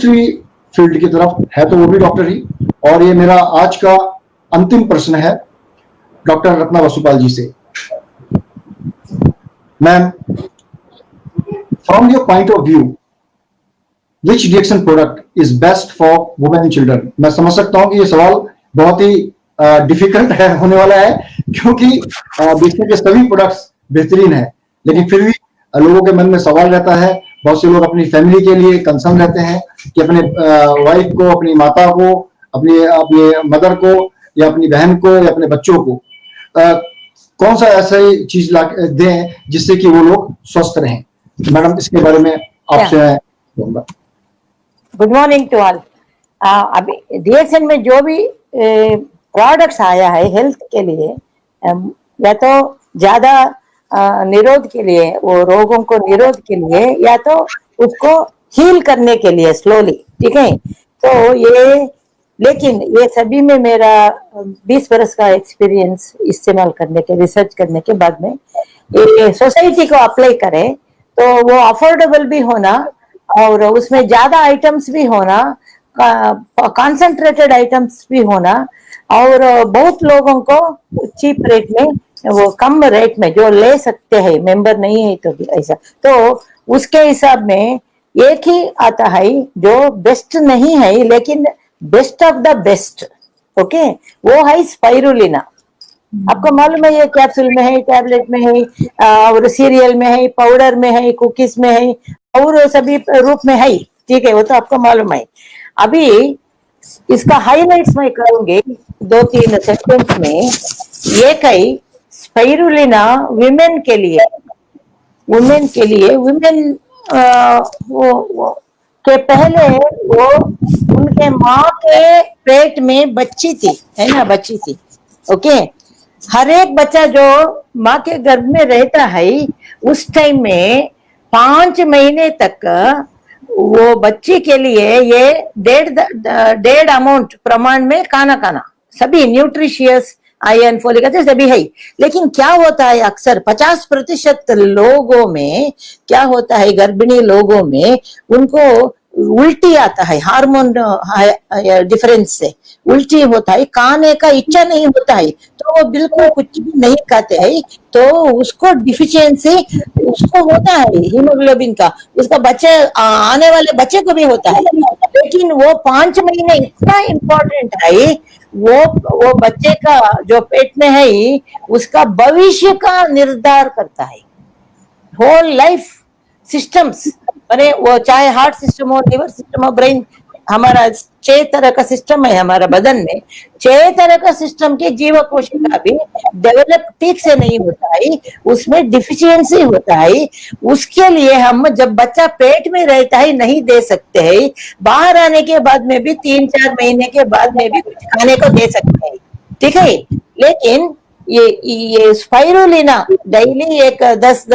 Chemistry field की तरफ है, तो वो भी डॉक्टर ही। और ये मेरा आज का अंतिम प्रश्न है डॉक्टर रत्ना वसुपाल जी से। Ma'am, from your point of view, which डिएक्शन product is best for women and children? मैं समझ सकता हूं कि ये सवाल बहुत ही डिफिकल्ट है, होने वाला है, क्योंकि बेशक के सभी प्रोडक्ट्स बेहतरीन है, लेकिन फिर भी लोगों के मन में सवाल रहता है। बहुत से लोग अपनी फैमिली के लिए कंसर्न रहते हैं कि अपने वाइफ को, अपनी माता को, अपने मदर को, या अपनी बहन को, या अपने बच्चों को कौन सा ऐसा चीज ला दें जिससे कि वो लोग स्वस्थ रहें। मैडम, इसके बारे में आपसे गुड मॉर्निंग टू ऑल। अभी डीएक्शन में जो भी प्रोडक्ट्स आया है हेल्थ के लिए, या तो ज्यादा निरोध के लिए, वो रोगों को निरोध के लिए, या तो उसको हील करने के लिए स्लोली, ठीक है। तो ये, लेकिन ये सभी में मेरा 20 वर्ष का एक्सपीरियंस इस्तेमाल करने के, रिसर्च करने के बाद में ये सोसाइटी को अप्लाई करें तो वो अफोर्डेबल भी होना, और उसमें ज्यादा आइटम्स भी होना, कंसंट्रेटेड आइटम्स भी होना, और बहुत लोगों को चीप रेट में, वो कम रेट में जो ले सकते हैं, मेंबर नहीं है तो भी ऐसा, तो उसके हिसाब में एक ही आता है जो बेस्ट नहीं है लेकिन best of the best, okay, वो है स्पाइरुलिना। आपको मालूम है ये कैप्सूल में है, टैबलेट में है, और सीरियल में है, पाउडर में है, कुकीज में है, और सभी रूप में है, ठीक है, वो तो आपको मालूम है। अभी इसका हाइलाइट्स मैं करूंगी 2-3 सेंटेंस में। ये कई स्पाइरुलिना वुमेन के लिए, वुमेन वो के पहले वो उनके माँ के पेट में बच्ची थी, है ना, बच्ची थी, ओके। हर एक बच्चा जो माँ के गर्भ में रहता है उस टाइम में 5 महीने तक वो बच्ची के लिए ये 1.5 अमाउंट प्रमाण में खाना सभी न्यूट्रिशियस, आयरन, फोलिक एसिड सभी है। लेकिन क्या होता है, अक्सर 50% लोगों में क्या होता है, गर्भिणी लोगों में उनको उल्टी आता है, हार्मोन डिफरेंस से उल्टी होता है, खाने का इच्छा नहीं होता है, तो वो बिल्कुल कुछ भी नहीं खाते हैं, तो उसको डिफिशियंसी उसको होता है हीमोग्लोबिन का, उसका बच्चे, आने वाले बच्चे को भी होता है। लेकिन वो 5 महीने इतना इम्पोर्टेंट है, वो बच्चे का जो पेट में है उसका भविष्य का निर्धार करता है। होल लाइफ सिस्टम्स, अरे वो चाहे हार्ट सिस्टम हो, लिवर सिस्टम हो, ब्रेन, हमारा 6 तरह का सिस्टम है हमारा बदन में। 6 तरह का सिस्टम के जीव कोशिका भी डेवलप ठीक से नहीं होता है, उसमें डिफिशियंसी होता है। उसके लिए हम जब बच्चा पेट में रहता है नहीं दे सकते हैं, बाहर आने के बाद में भी 3-4 महीने के बाद में भी कुछ खाने को दे सकते हैं, ठीक है। लेकिन ये स्पाइरुलिना डेली एक 10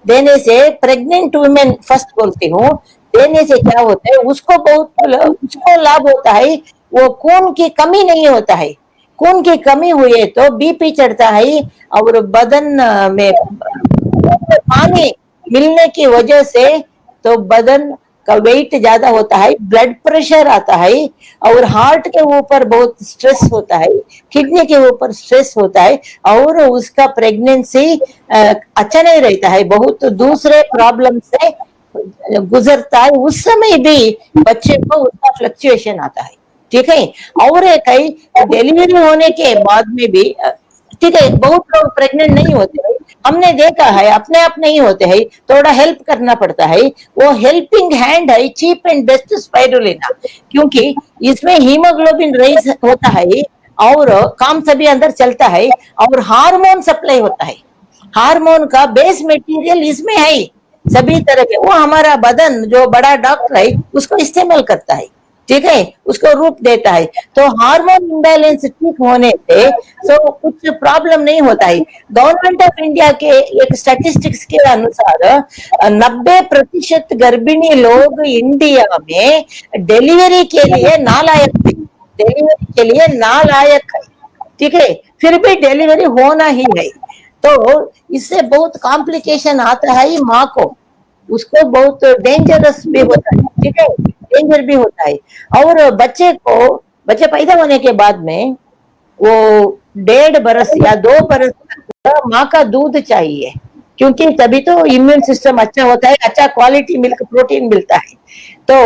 देने से, प्रेग्नेंट वुमेन फर्स्ट बोलती हूँ, देने से क्या होता है, उसको लाभ होता है, वो खून की कमी नहीं होता है। खून की कमी हुई तो बीपी चढ़ता है, और बदन में पानी मिलने की वजह से तो बदन का वेट ज्यादा होता है, ब्लड प्रेशर आता है, और हार्ट के ऊपर बहुत स्ट्रेस होता है, किडनी के ऊपर स्ट्रेस होता है, और उसका प्रेगनेंसी अच्छा नहीं रहता है, बहुत दूसरे प्रॉब्लम से गुजरता है। उस समय भी बच्चे को उसका फ्लक्चुएशन आता है, ठीक है। और कई डिलीवरी होने के बाद में भी, ठीक है, बहुत लोग प्रेग्नेंट नहीं होते, हमने देखा है, अपने आप नहीं होते हैं, थोड़ा हेल्प करना पड़ता है। वो हेल्पिंग हैंड है चीप एंड बेस्ट स्पाइरुलिना, क्योंकि इसमें हीमोग्लोबिन राइज होता है, और काम सभी अंदर चलता है, और हार्मोन सप्लाई होता है। हार्मोन का बेस मटेरियल इसमें है सभी तरह के, वो हमारा बदन जो बड़ा डॉक्टर है उसको इस्तेमाल करता है, ठीक है, उसको रूप देता है। तो हार्मोन इम्बैलेंस ठीक होने से तो कुछ प्रॉब्लम नहीं होता है। गवर्नमेंट ऑफ इंडिया के एक स्टैटिस्टिक्स के अनुसार 90% गर्भिणी लोग इंडिया में डिलीवरी के लिए नालायक है, डिलीवरी के लिए नालायक है, ठीक है, फिर भी डिलीवरी होना ही है। तो इससे बहुत कॉम्प्लिकेशन आता है माँ को, उसको बहुत डेंजरस भी होता है, ठीक है। डेंजर भी होता है। और बच्चे पैदा होने के बाद में वो 1.5 बरस या 2 बरस तक माँ का दूध चाहिए, क्योंकि तभी तो इम्यून सिस्टम अच्छा होता है, अच्छा क्वालिटी मिल्क प्रोटीन मिलता है। तो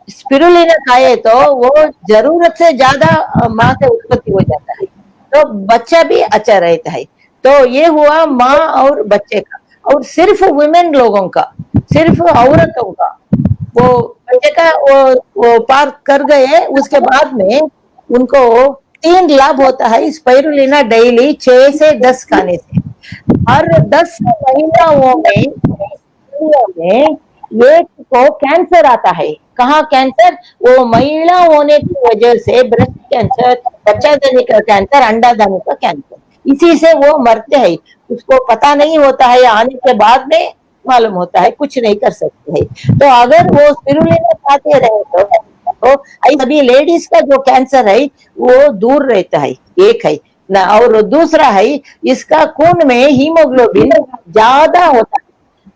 स्पिरुलिना खाए तो वो जरूरत से ज्यादा माँ से उत्पत्ति हो जाता है, तो बच्चा भी अच्छा रहता है। तो ये हुआ माँ और बच्चे का। और सिर्फ वुमेन लोगों का, सिर्फ औरतों का, वो बच्चे का वो पार कर गए, उसके बाद में उनको 3 लाभ होता है स्पाइरुलिना डेली 6 से 10 खाने से। हर 10 महिलाओं में एक को कैंसर आता है। कहाँ कैंसर? वो महिला होने की वजह से ब्रेस्ट कैंसर, बच्चा देने का कैंसर, अंडा देने का कैंसर, इसी से वो मरते हैं। उसको पता नहीं होता है, आने के बाद में मालूम होता है, कुछ नहीं कर सकते हैं। तो अगर वो स्पिरुलिना खाते रहे तो अभी लेडीज का जो कैंसर है वो दूर रहता है, एक है ना। और दूसरा है, इसका खून में हीमोग्लोबिन ज्यादा होता है,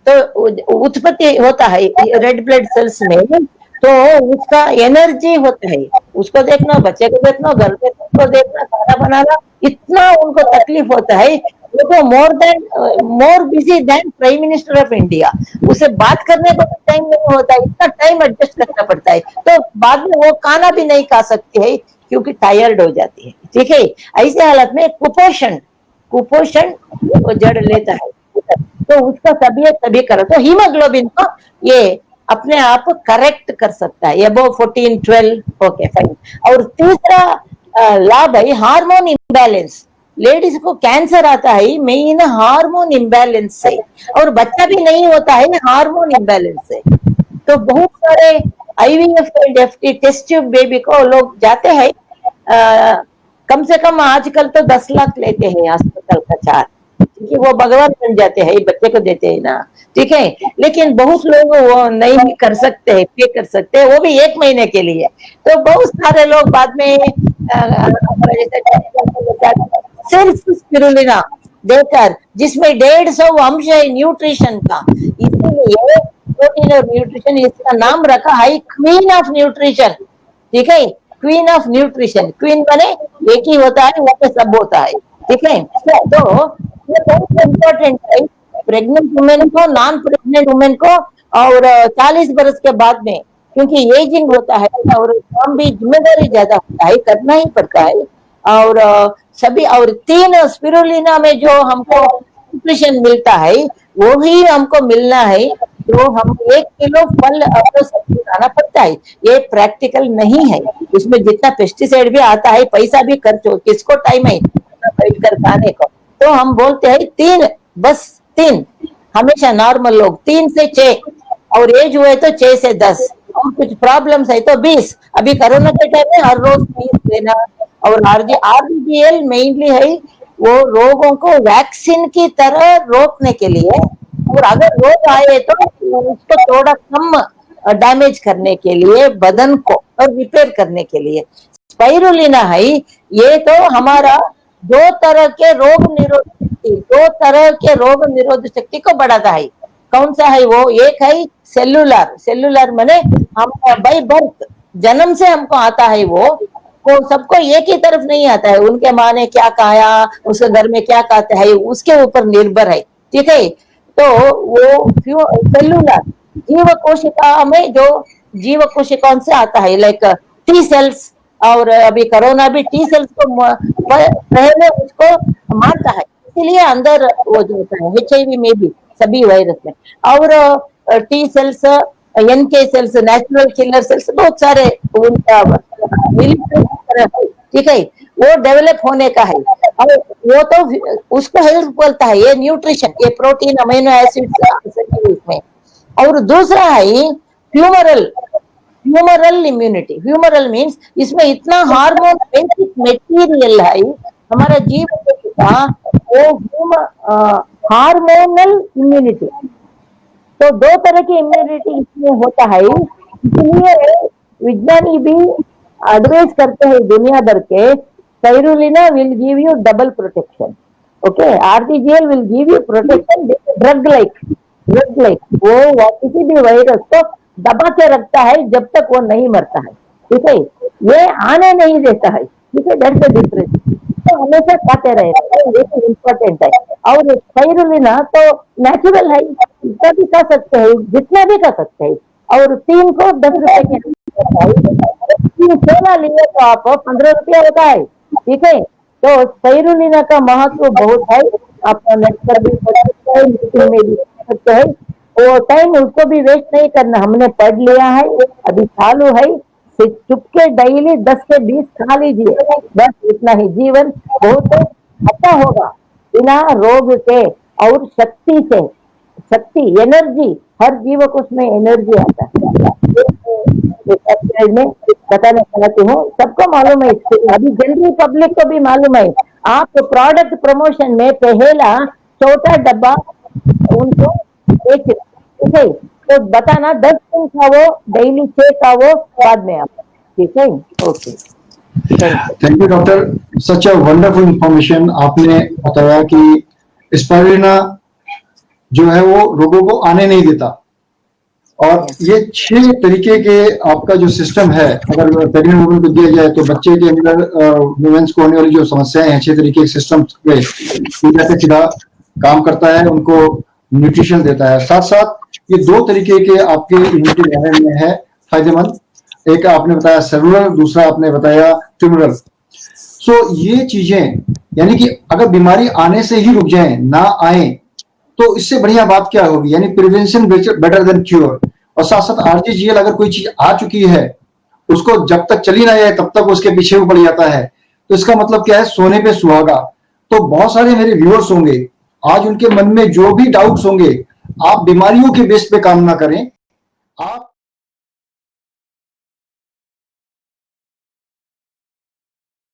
तो उत्पत्ति होता है रेड ब्लड सेल्स में, तो उसका एनर्जी होता है। उसको देखना, बच्चे को देखना, घर को देखना, खाना बनाना, इतना उनको तकलीफ होता है। वो तो more busy than prime minister of India. उसे बात करने को टाइम नहीं होता है, इतना टाइम एडजस्ट करना पड़ता है। तो बाद में वो खाना भी नहीं खा सकती है, क्योंकि टायर्ड हो जाती है। ठीक है, ऐसे हालत में कुपोषण वो जड़ लेता है, तो उसका तबीयत तभी करो। तो हीमोग्लोबिन को ये अपने आप करेक्ट कर सकता है, अबव 14, 12, ओके फाइन। और तीसरा लाभ है हार्मोन इम्बैलेंस। लेडीज को कैंसर आता है मेन हार्मोन इम्बैलेंस से, और बच्चा भी नहीं होता है हार्मोन इम्बैलेंस से। तो बहुत सारे IVF and FT test tube baby को लोग जाते हैं, कम से कम आजकल तो 10 लाख लेते हैं अस्पताल का चार्ज, क्योंकि वो भगवान बन जाते हैं, बच्चे को देते हैं ना। ठीक है, लेकिन बहुत लोग वो नहीं कर सकते हैं, पे कर सकते हैं, वो भी 1 महीने के लिए। तो बहुत सारे लोग बाद में सिर्फ स्पिरुलिना देकर, जिसमें 150 अंश है न्यूट्रिशन का, इसीलिए प्रोटीन और न्यूट्रिशन इसका नाम रखा है क्वीन ऑफ न्यूट्रिशन। ठीक है, क्वीन ऑफ न्यूट्रिशन, क्वीन बने एक ही होता है, वो सब होता है। ठीक है, तो ये बहुत इम्पोर्टेंट है प्रेग्नेंट वुमेन को, नॉन प्रेग्नेंट वुमेन को, और 40 बरस के बाद में, क्योंकि एजिंग होता है और काम भी जिम्मेदारी ज्यादा होता है, करना ही पड़ता है। और सभी, और 3 स्पिरुलिना में जो हमको न्यूट्रिशन मिलता है वो ही हमको मिलना है। तो हम 1 किलो फल आपको सब्जी खाना पड़ता है, ये प्रैक्टिकल नहीं है। इसमें जितना पेस्टिसाइड भी आता है, पैसा भी खर्च हो, किसको टाइम है बैठ कर खाने को। तो हम बोलते हैं 3, बस 3, हमेशा नॉर्मल लोग 3 से 6, और एज हुए तो 6 से 10, और कुछ प्रॉब्लम्स है तो 20। अभी कोरोना के टाइम में हर रोज 20 देना। और RBGL मेनली है वो रोगों को वैक्सीन की तरह रोकने के लिए, और अगर रोग आए तो उसको थोड़ा कम डैमेज करने के लिए, बदन को और रिपेयर करने के लिए स्पाइरुलिना है। ये तो हमारा 2 तरह के रोग निरोधक शक्ति को बढ़ाता है। कौन सा है वो? एक है सेलुलर माने हम बाय बर्थ, जन्म से हमको आता है वो सबको एक ही तरफ नहीं आता है, उनके माँ ने क्या खाया, उसके घर में क्या खाते हैं, उसके ऊपर निर्भर है। ठीक है, तो वो सेलुलर जीव कोशिका में, जो जीव कोशिकाओं से आता है, लाइक T सेल्स, और अभी कोरोना भी T सेल्स को पहले उसको मारता है, इसीलिए अंदर वो जो होता है HIV में भी, सभी वायरस में। और T cells, NK cells, natural killer cells, बहुत सारे उनका ठीक है, वो डेवलप होने का है। और वो तो उसको हेल्थ बोलता है, ये न्यूट्रिशन, ये प्रोटीन, अमीनो एसिड में। और दूसरा है ह्यूमरल इम्यूनिटी। ह्यूमरल मीन्स इसमें इतना हार्मोन बेसिक मटेरियल है हमारा जीव का, वो हार्मोनल इम्यूनिटी। तो 2 तरह की इम्यूनिटी इसमें होता है, इसलिए विज्ञानी भी एडवाइस करते हैं दुनिया भर के, spirulina will give U double protection. Okay, RBGL will give you protection drug like, वो किसी भी वायरस को दबा के रखता है जब तक वो नहीं मरता है, ठीक है। ये आने नहीं देता है, ठीक है, दैट्स द डिफरेंस। तो हमेशा खाते रहेगा, ये तो इम्पोर्टेंट है। और स्पाइरुलिना तो नेचुरल है, इतना भी खा सकते हैं, जितना भी खा सकते हैं। और 3 को 10 रुपए के 3 सोना लिए तो आप 15 रुपया होता है, ठीक है। तो स्पाइरुलिना का महत्व बहुत है, आप नेट पर भी पढ़ सकते हैं, मीटिंग में भी पढ़ सकते हैं। वो टाइम उसको भी वेस्ट नहीं करना, हमने पढ़ लिया है, अभी चालू है, चुपके डेली 10 से 20 खा लीजिए, बस इतना ही, जीवन बहुत अच्छा होगा बिना रोग के और शक्ति से। शक्ति, एनर्जी, हर जीवक उसमें एनर्जी आता है। में बताना चाहती हूँ, सबको मालूम है, अभी जनरल पब्लिक को भी मालूम है। आप प्रोडक्ट प्रमोशन में पहला छोटा डब्बा उनको बेच, ठीक है, तो बताना 10 दिन खाओ, डेली 6 खाओ, बाद में आप, ठीक है। Okay, thank you doctor, such a wonderful information आपने बताया कि स्पाइरुलिना जो है वो रोगों को आने नहीं देता। और ये 6 तरीके के आपका जो सिस्टम है, अगर प्रेग्नेंट वुमेन को दिया जाए तो बच्चे के अंदर वुमेन्स को होने वाली जो समस्याएं हैं 6 तरीके के सिस्टम पे सीधा काम करता है, उनको न्यूट्रिशन देता है। साथ साथ ये 2 तरीके के आपके इम्यूनिटी लेवल में है फायदेमंद, एक आपने बताया सेलुलर, दूसरा आपने बताया ट्यूमरल। सो ये चीजें यानी कि अगर बीमारी आने से ही रुक जाए, ना आए, तो इससे बढ़िया बात क्या होगी, यानी प्रिवेंशन बेटर देन क्योर। और साथ साथ आरजीजीएल अगर कोई चीज आ चुकी है, उसको जब तक चली ना जाए तब तक उसके पीछे वो पड़ जाता है, तो इसका मतलब क्या है, सोने पे सुहागा। तो बहुत सारे मेरे व्यूअर्स होंगे आज, उनके मन में जो भी डाउट्स होंगे, आप बीमारियों के बेस पे काम ना करें, आप